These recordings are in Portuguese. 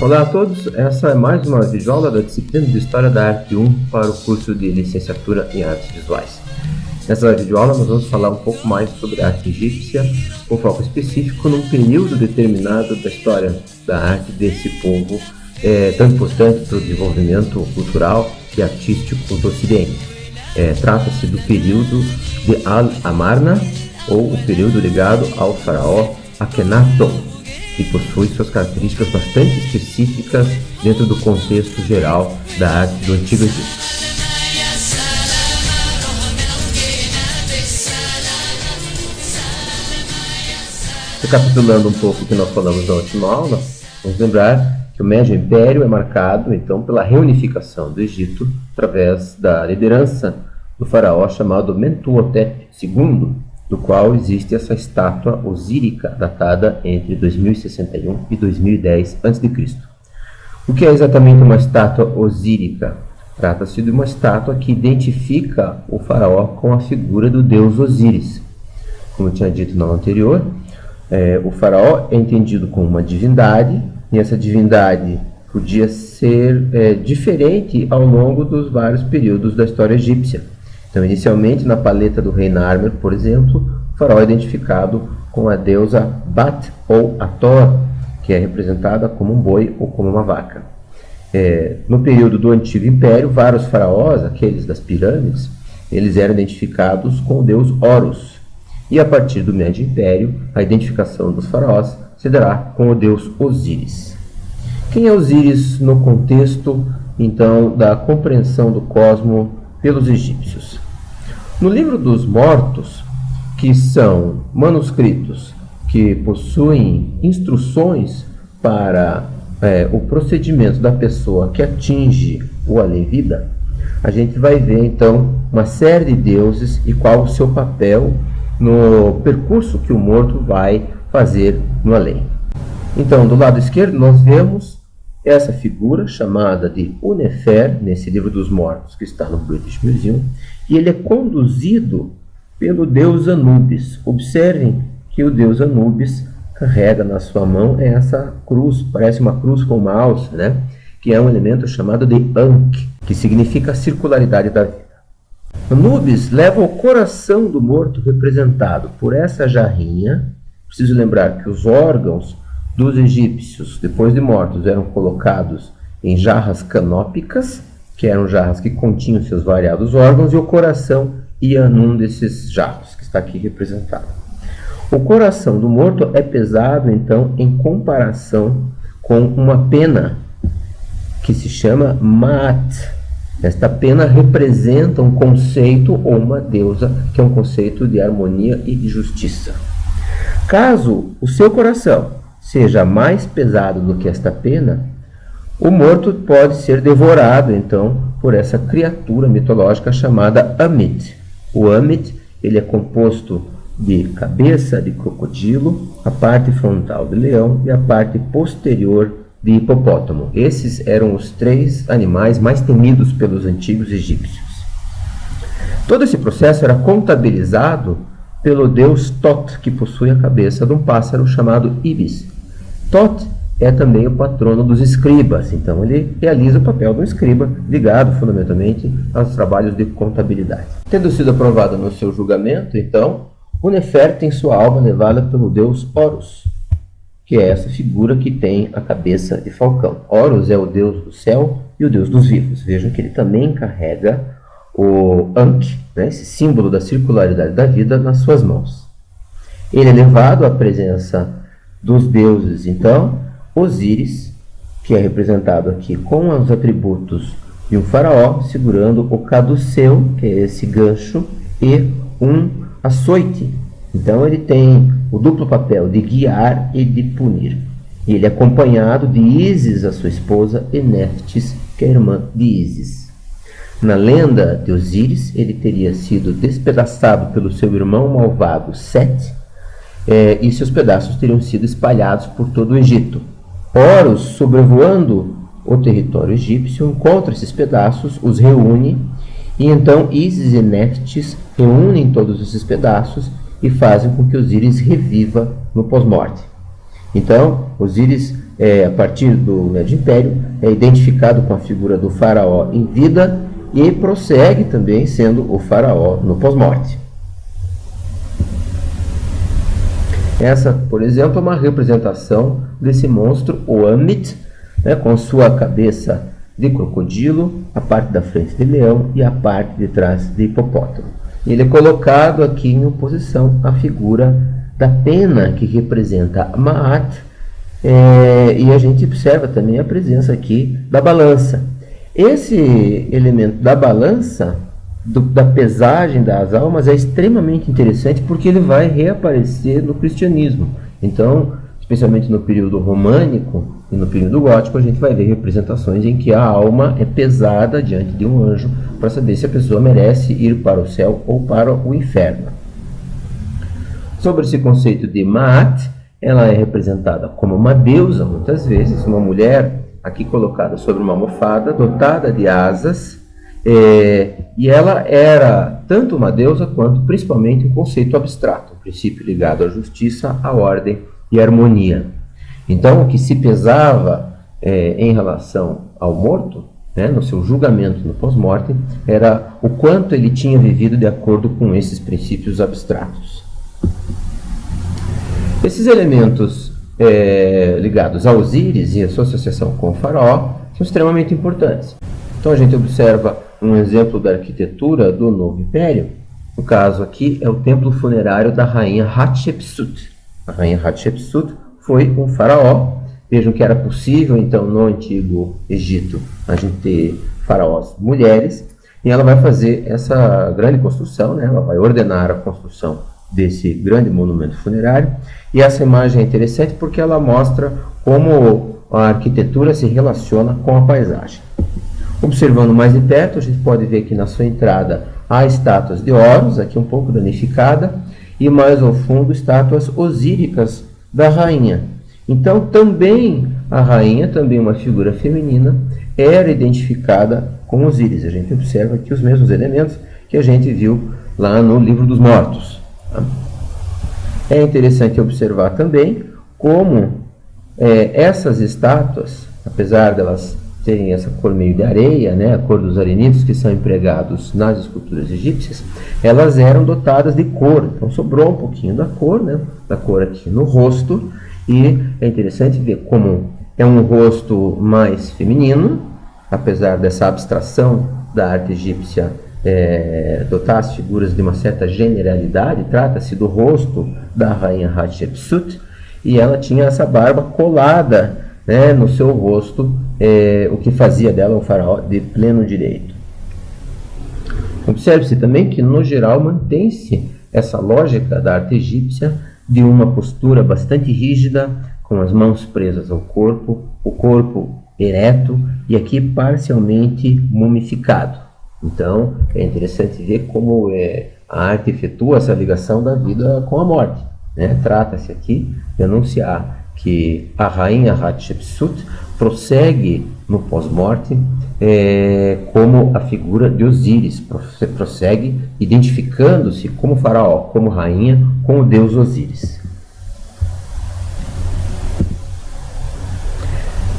Olá a todos, essa é mais uma videoaula da disciplina de História da Arte 1 para o curso de Licenciatura em Artes Visuais. Nessa videoaula nós vamos falar um pouco mais sobre a arte egípcia, com foco específico num período determinado da história da arte desse povo, tão importante para o desenvolvimento cultural e artístico do Ocidente. Trata-se do período de Al-Amarna, ou o período ligado ao faraó Akhenaton, que possui suas características bastante específicas dentro do contexto geral da arte do Antigo Egito. Recapitulando um pouco o que nós falamos na última aula, vamos lembrar que o Médio Império é marcado, então, pela reunificação do Egito através da liderança do faraó chamado Mentuhotep II, do qual existe essa estátua osírica datada entre 2061 e 2010 a.C. O que é exatamente uma estátua osírica? Trata-se de uma estátua que identifica o faraó com a figura do deus Osíris. Como eu tinha dito no anterior, o faraó é entendido como uma divindade, e essa divindade podia ser diferente ao longo dos vários períodos da história egípcia. Então, inicialmente, na paleta do rei Narmer, por exemplo, o faraó é identificado com a deusa Bat ou Hathor, que é representada como um boi ou como uma vaca. No período do Antigo Império, vários faraós, aqueles das pirâmides, eles eram identificados com o deus Horus. E a partir do Médio Império, a identificação dos faraós se dará com o deus Osíris. Quem é Osíris no contexto, então, da compreensão do cosmo pelos egípcios? No livro dos mortos, que são manuscritos que possuem instruções para o procedimento da pessoa que atinge o além-vida, a gente vai ver então uma série de deuses e qual o seu papel no percurso que o morto vai fazer no além. Então, do lado esquerdo nós vemos essa figura chamada de Unefer, nesse livro dos mortos que está no British Museum, e ele é conduzido pelo deus Anubis. Observem que o deus Anubis carrega na sua mão essa cruz, parece uma cruz com uma alça, né? Que é um elemento chamado de Ankh, que significa a circularidade da vida. Anubis leva o coração do morto representado por essa jarrinha. Preciso lembrar que os órgãos dos egípcios, depois de mortos, eram colocados em jarras canópicas, que eram jarras que continham seus variados órgãos, e o coração ia num desses jarros, que está aqui representado. O coração do morto é pesado, então, em comparação com uma pena, que se chama Maat. Esta pena representa um conceito ou uma deusa, que é um conceito de harmonia e de justiça. Caso o seu coração seja mais pesado do que esta pena, o morto pode ser devorado, então, por essa criatura mitológica chamada Amit. O Amit, ele é composto de cabeça de crocodilo, a parte frontal de leão e a parte posterior de hipopótamo. Esses eram os três animais mais temidos pelos antigos egípcios. Todo esse processo era contabilizado pelo deus Tot, que possui a cabeça de um pássaro chamado Ibis. Tot é também o patrono dos escribas, então ele realiza o papel do escriba, ligado fundamentalmente aos trabalhos de contabilidade. Tendo sido aprovado no seu julgamento, então, Unefer tem sua alma levada pelo deus Horus, que é essa figura que tem a cabeça de falcão. Horus é o deus do céu e o deus dos vivos. Vejam que ele também carrega o Ankh, né, esse símbolo da circularidade da vida, nas suas mãos. Ele é levado à presença dos deuses, então, Osíris, que é representado aqui com os atributos de um faraó, segurando o caduceu, que é esse gancho, e um açoite. Então ele tem o duplo papel de guiar e de punir. E ele é acompanhado de Ísis, a sua esposa, e Néftis, que é a irmã de Ísis. Na lenda de Osíris, ele teria sido despedaçado pelo seu irmão malvado Sete, e seus pedaços teriam sido espalhados por todo o Egito. Horus, sobrevoando o território egípcio, encontra esses pedaços, os reúne, e então Ísis e Néftis reúnem todos esses pedaços e fazem com que Osíris reviva no pós-morte. Então, Osíris a partir do Médio Império, é identificado com a figura do faraó em vida e prossegue também sendo o faraó no pós-morte. Essa, por exemplo, é uma representação desse monstro, o Ammit, né, com sua cabeça de crocodilo, a parte da frente de leão e a parte de trás de hipopótamo. Ele é colocado aqui em oposição à figura da pena, que representa Maat, e a gente observa também a presença aqui da balança. Esse elemento da balança, da pesagem das almas, é extremamente interessante porque ele vai reaparecer no cristianismo. Então, especialmente no período românico e no período gótico, a gente vai ver representações em que a alma é pesada diante de um anjo para saber se a pessoa merece ir para o céu ou para o inferno. Sobre esse conceito de Maat, ela é representada como uma deusa, muitas vezes, uma mulher aqui colocada sobre uma almofada, dotada de asas, e ela era tanto uma deusa quanto principalmente um conceito abstrato, um princípio ligado à justiça, à ordem e à harmonia. Então, o que se pesava em relação ao morto, né, no seu julgamento no pós-morte, era o quanto ele tinha vivido de acordo com esses princípios abstratos. Esses elementos ligados a Osíris e a sua associação com o faraó são extremamente importantes. Então a gente observa um exemplo da arquitetura do Novo Império. No caso aqui é o templo funerário da rainha Hatshepsut. A rainha Hatshepsut foi um faraó. Vejam que era possível então no Antigo Egito a gente ter faraós mulheres, e ela vai fazer essa grande construção, né? Ela vai ordenar a construção desse grande monumento funerário, e essa imagem é interessante porque ela mostra como a arquitetura se relaciona com a paisagem. Observando mais de perto, a gente pode ver que na sua entrada há estátuas de Horus, aqui um pouco danificada, e mais ao fundo estátuas osíricas da rainha. Então também a rainha, também uma figura feminina, era identificada com Osíris. A gente observa aqui os mesmos elementos que a gente viu lá no Livro dos Mortos. É interessante observar também como essas estátuas, apesar delas terem essa cor meio de areia, né, a cor dos arenitos que são empregados nas esculturas egípcias, elas eram dotadas de cor. Então sobrou um pouquinho da cor, né, da cor aqui no rosto, e é interessante ver como é um rosto mais feminino, apesar dessa abstração da arte egípcia dotar as figuras de uma certa generalidade. Trata-se do rosto da rainha Hatshepsut, e ela tinha essa barba colada, né, no seu rosto, o que fazia dela um faraó de pleno direito. Observe-se também que, no geral, mantém-se essa lógica da arte egípcia de uma postura bastante rígida, com as mãos presas ao corpo, o corpo ereto e aqui parcialmente mumificado. Então, é interessante ver como a arte efetua essa ligação da vida com a morte, né? Trata-se aqui de anunciar que a rainha Hatshepsut prossegue no pós-morte como a figura de Osíris, prossegue identificando-se como faraó, como rainha, com o deus Osíris.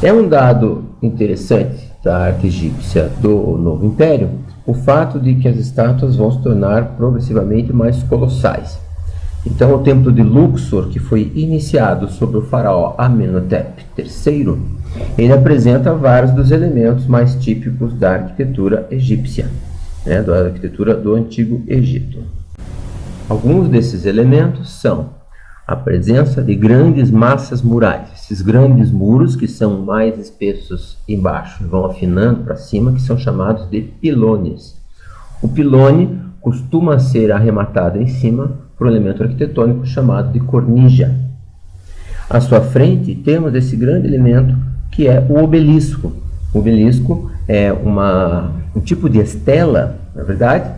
É um dado interessante da arte egípcia do Novo Império o fato de que as estátuas vão se tornar progressivamente mais colossais. Então, o templo de Luxor, que foi iniciado sob o faraó Amenhotep III, ele apresenta vários dos elementos mais típicos da arquitetura egípcia, né, da arquitetura do Antigo Egito. Alguns desses elementos são a presença de grandes massas murais, esses grandes muros que são mais espessos embaixo, vão afinando para cima, que são chamados de pilones. O pilone costuma ser arrematado em cima por um elemento arquitetônico chamado de cornija. À sua frente temos esse grande elemento que é o obelisco. O obelisco é um tipo de estela, na verdade,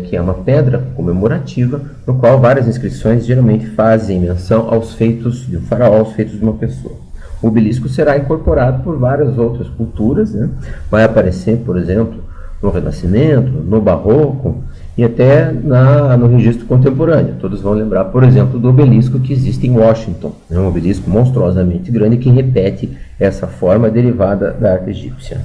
que é uma pedra comemorativa, no qual várias inscrições geralmente fazem menção aos feitos de um faraó, aos feitos de uma pessoa. O obelisco será incorporado por várias outras culturas, né? Vai aparecer, por exemplo, no Renascimento, no Barroco, e até no registro contemporâneo. Todos vão lembrar, por exemplo, do obelisco que existe em Washington, um obelisco monstruosamente grande que repete essa forma derivada da arte egípcia.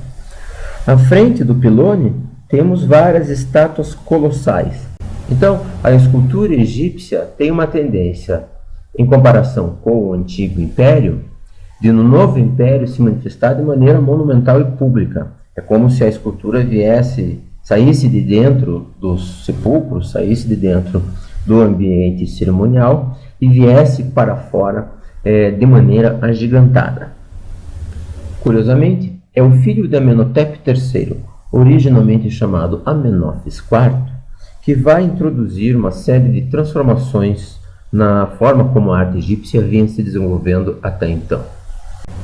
À frente do pilone temos várias estátuas colossais. Então, a escultura egípcia tem uma tendência, em comparação com o antigo império, de no novo império se manifestar de maneira monumental e pública. É como se a escultura saísse de dentro dos sepulcros, saísse de dentro do ambiente cerimonial e viesse para fora de maneira agigantada. Curiosamente, é o filho de Amenhotep III, originalmente chamado Amenófis IV, que vai introduzir uma série de transformações na forma como a arte egípcia vinha se desenvolvendo até então.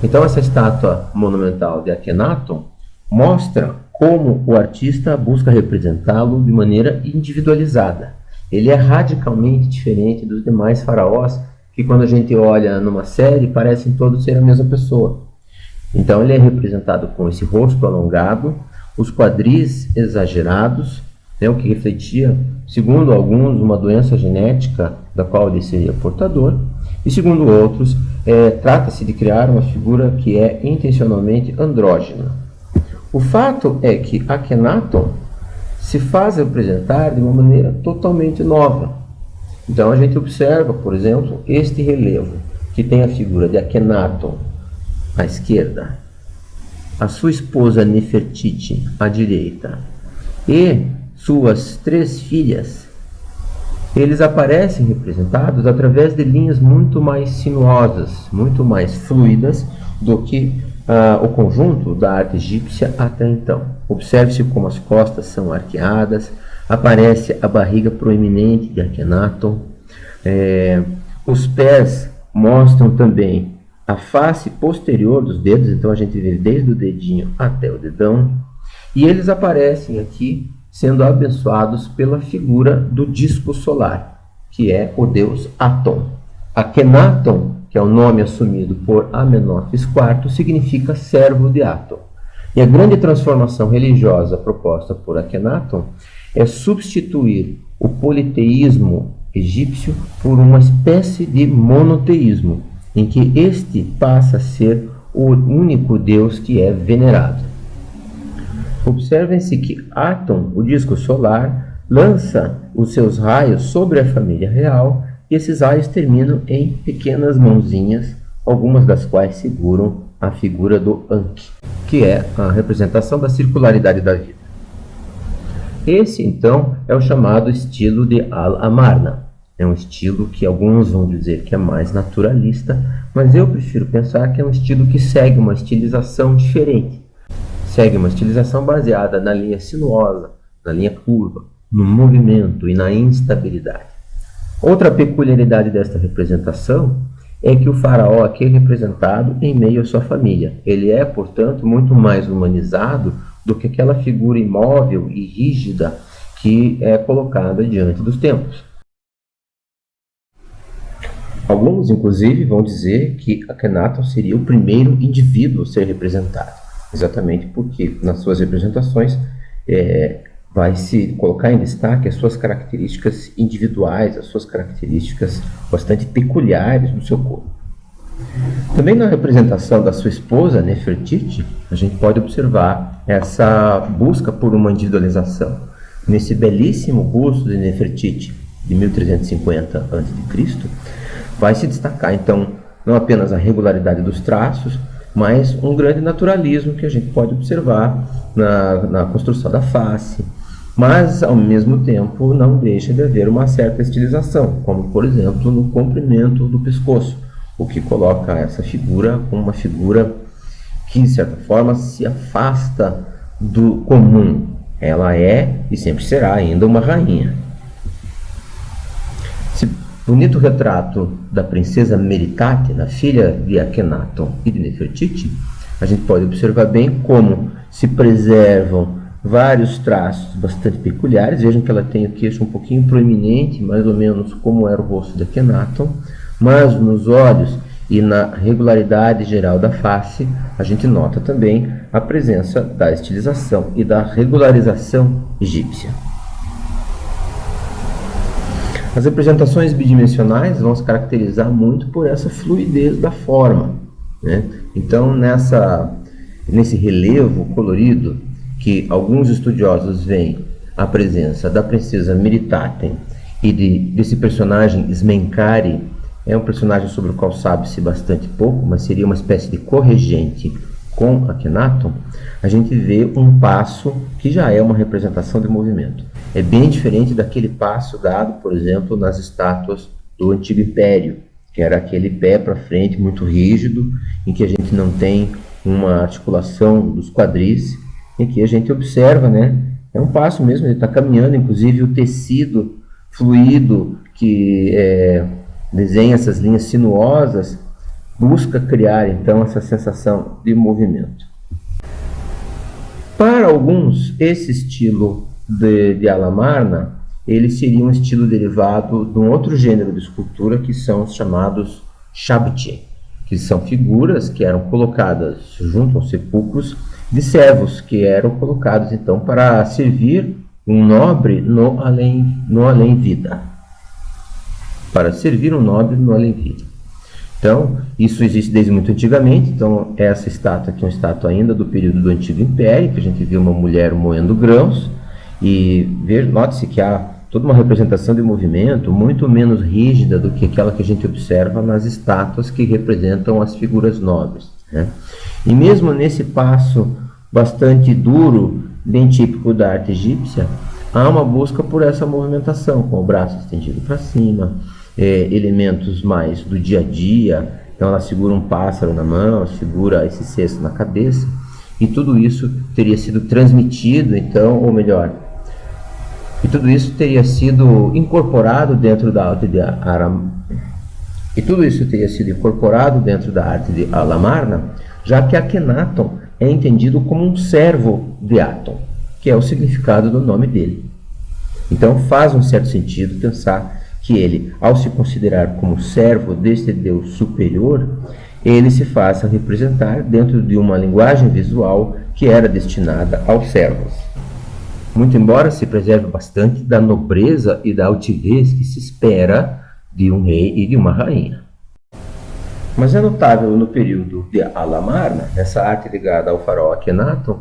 Então, essa estátua monumental de Akhenaton mostra como o artista busca representá-lo de maneira individualizada. Ele é radicalmente diferente dos demais faraós, que quando a gente olha numa série, parecem todos ser a mesma pessoa. Então ele é representado com esse rosto alongado, os quadris exagerados, o que refletia, segundo alguns, uma doença genética da qual ele seria portador, e segundo outros, trata-se de criar uma figura que é intencionalmente andrógena. O fato é que Akhenaton se faz representar de uma maneira totalmente nova. Então a gente observa, por exemplo, este relevo, que tem a figura de Akhenaton à esquerda, a sua esposa Nefertiti à direita e suas 3 filhas. Eles aparecem representados através de linhas muito mais sinuosas, muito mais fluidas do que o conjunto da arte egípcia até então. Observe-se como as costas são arqueadas, aparece a barriga proeminente de Akhenaton, os pés mostram também a face posterior dos dedos, então a gente vê desde o dedinho até o dedão, e eles aparecem aqui sendo abençoados pela figura do disco solar, que é o deus Aton. Akhenaton, que é o nome assumido por Amenófis IV, significa servo de Aton. E a grande transformação religiosa proposta por Akhenaton é substituir o politeísmo egípcio por uma espécie de monoteísmo, em que este passa a ser o único deus que é venerado. Observem-se que Aton, o disco solar, lança os seus raios sobre a família real, e esses raios terminam em pequenas mãozinhas, algumas das quais seguram a figura do Ankh, que é a representação da circularidade da vida. Esse, então, é o chamado estilo de Al-Amarna. É um estilo que alguns vão dizer que é mais naturalista, mas eu prefiro pensar que é um estilo que segue uma estilização diferente. Segue uma estilização baseada na linha sinuosa, na linha curva, no movimento e na instabilidade. Outra peculiaridade desta representação é que o faraó aqui é representado em meio à sua família. Ele é, portanto, muito mais humanizado do que aquela figura imóvel e rígida que é colocada diante dos templos. Alguns, inclusive, vão dizer que Akhenaton seria o primeiro indivíduo a ser representado, exatamente porque nas suas representações vai se colocar em destaque as suas características individuais, as suas características bastante peculiares do seu corpo. Também na representação da sua esposa, Nefertiti, a gente pode observar essa busca por uma individualização. Nesse belíssimo busto de Nefertiti, de 1350 a.C., vai se destacar, então, não apenas a regularidade dos traços, mas um grande naturalismo que a gente pode observar na construção da face, mas, ao mesmo tempo, não deixa de haver uma certa estilização, como, por exemplo, no comprimento do pescoço, o que coloca essa figura como uma figura que, de certa forma, se afasta do comum. Ela é e sempre será ainda uma rainha. Esse bonito retrato da princesa Meritate, a filha de Akhenaton e de Nefertiti, a gente pode observar bem como se preservam vários traços bastante peculiares. Vejam que ela tem o queixo um pouquinho proeminente, mais ou menos como era o rosto de Akhenaton, mas nos olhos e na regularidade geral da face, a gente nota também a presença da estilização e da regularização egípcia. As representações bidimensionais vão se caracterizar muito por essa fluidez da forma, né? Então, nesse relevo colorido, que alguns estudiosos veem a presença da princesa Meritaten e desse personagem Smenkari, é um personagem sobre o qual sabe-se bastante pouco, mas seria uma espécie de corregente com Akhenaton, a gente vê um passo que já é uma representação de movimento. É bem diferente daquele passo dado, por exemplo, nas estátuas do Antigo Império, que era aquele pé para frente muito rígido, em que a gente não tem uma articulação dos quadris, e aqui a gente observa, né? É um passo mesmo, ele está caminhando, inclusive o tecido fluido que desenha essas linhas sinuosas busca criar então essa sensação de movimento. Para alguns, esse estilo de Alamarna, ele seria um estilo derivado de um outro gênero de escultura que são os chamados Shabti, que são figuras que eram colocadas junto aos sepulcros de servos, que eram colocados então para servir um nobre no além-vida. Para servir um nobre no além-vida. Então, isso existe desde muito antigamente. Então, essa estátua aqui é uma estátua ainda do período do Antigo Império, que a gente vê uma mulher moendo grãos, e note-se que há toda uma representação de movimento muito menos rígida do que aquela que a gente observa nas estátuas que representam as figuras nobres, né? E mesmo nesse passo bastante duro, bem típico da arte egípcia, há uma busca por essa movimentação, com o braço estendido para cima, elementos mais do dia a dia. Então ela segura um pássaro na mão, segura esse cesto na cabeça, e tudo isso teria sido transmitido, então, ou melhor, e tudo isso teria sido incorporado dentro da arte de Alamarna, já que Akhenaton é entendido como um servo de Aton, que é o significado do nome dele. Então faz um certo sentido pensar que ele, ao se considerar como servo deste Deus superior, ele se faça representar dentro de uma linguagem visual que era destinada aos servos. Muito embora se preserve bastante da nobreza e da altivez que se espera de um rei e de uma rainha. Mas é notável no período de Alamarna, nessa arte ligada ao faraó Akhenaton,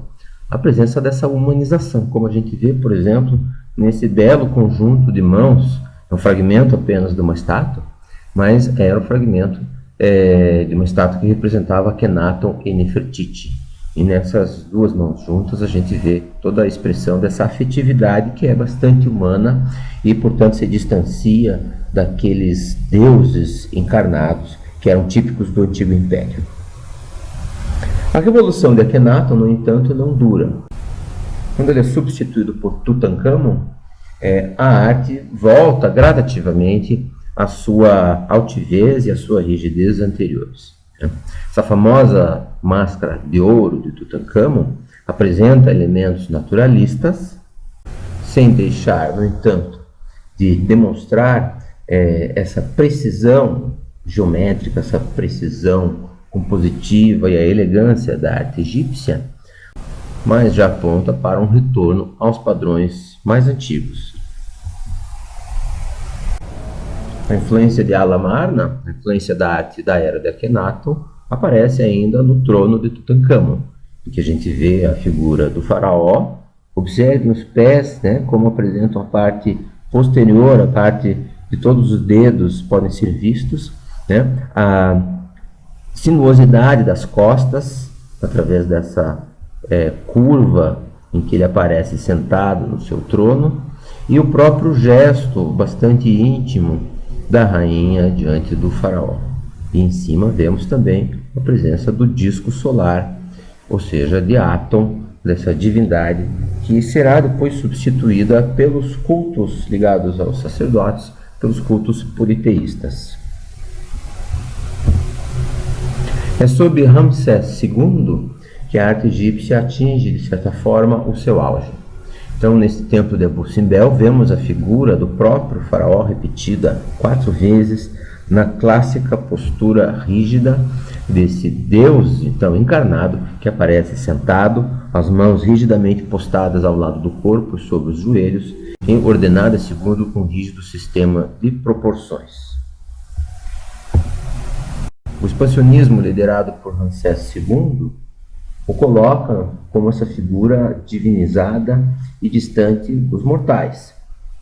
a presença dessa humanização, como a gente vê, por exemplo, nesse belo conjunto de mãos. É um fragmento apenas de uma estátua, mas era um fragmento de uma estátua que representava Akhenaton e Nefertiti. E nessas duas mãos juntas a gente vê toda a expressão dessa afetividade que é bastante humana e, portanto, se distancia daqueles deuses encarnados que eram típicos do Antigo Império. A revolução de Akhenaton, no entanto, não dura. Quando ele é substituído por Tutankhamon, a arte volta gradativamente à sua altivez e à sua rigidez anteriores. Essa famosa máscara de ouro de Tutankhamon apresenta elementos naturalistas, sem deixar, no entanto, de demonstrar essa precisão geométrica, essa precisão compositiva e a elegância da arte egípcia, mas já aponta para um retorno aos padrões mais antigos. A influência de Alamarna, a influência da arte da era de Akhenaton, aparece ainda no trono de Tutankhamon, em que a gente vê a figura do faraó. Observe os pés, né, como apresentam a parte posterior, a parte de todos os dedos podem ser vistos, né, a sinuosidade das costas, através dessa curva em que ele aparece sentado no seu trono, e o próprio gesto bastante íntimo da rainha diante do faraó. E em cima vemos também a presença do disco solar, ou seja, de Aton, dessa divindade, que será depois substituída pelos cultos ligados aos sacerdotes, pelos cultos politeístas. É sob Ramsés II que a arte egípcia atinge, de certa forma, o seu auge. Então, nesse templo de Abu Simbel, vemos a figura do próprio faraó repetida 4 vezes na clássica postura rígida desse Deus, então, encarnado, que aparece sentado, as mãos rigidamente postadas ao lado do corpo, sobre os joelhos, ordenada segundo um rígido sistema de proporções. O expansionismo liderado por Ramsés II o coloca como essa figura divinizada e distante dos mortais.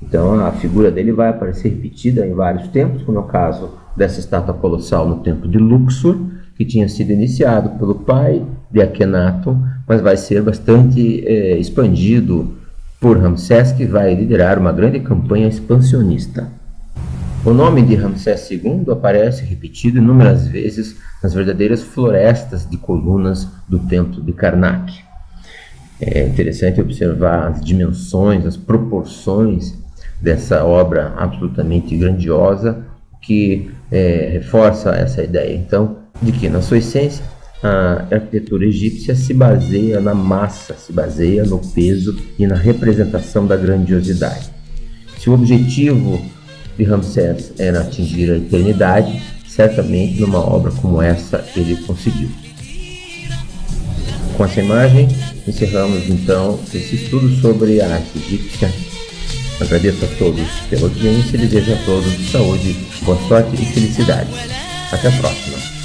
Então a figura dele vai aparecer repetida em vários templos, como é o caso dessa estátua colossal no templo de Luxor, que tinha sido iniciado pelo pai de Akhenaton, mas vai ser bastante expandido por Ramsés, que vai liderar uma grande campanha expansionista. O nome de Ramsés II aparece repetido inúmeras vezes nas verdadeiras florestas de colunas do templo de Karnak. É interessante observar as dimensões, as proporções dessa obra absolutamente grandiosa, que reforça essa ideia, então, de que, na sua essência, a arquitetura egípcia se baseia na massa, se baseia no peso e na representação da grandiosidade. Se o objetivo de Ramsés era atingir a eternidade, certamente numa obra como essa ele conseguiu. Com essa imagem, encerramos então esse estudo sobre a arte egípcia. Agradeço a todos pela audiência e desejo a todos saúde, boa sorte e felicidade. Até a próxima!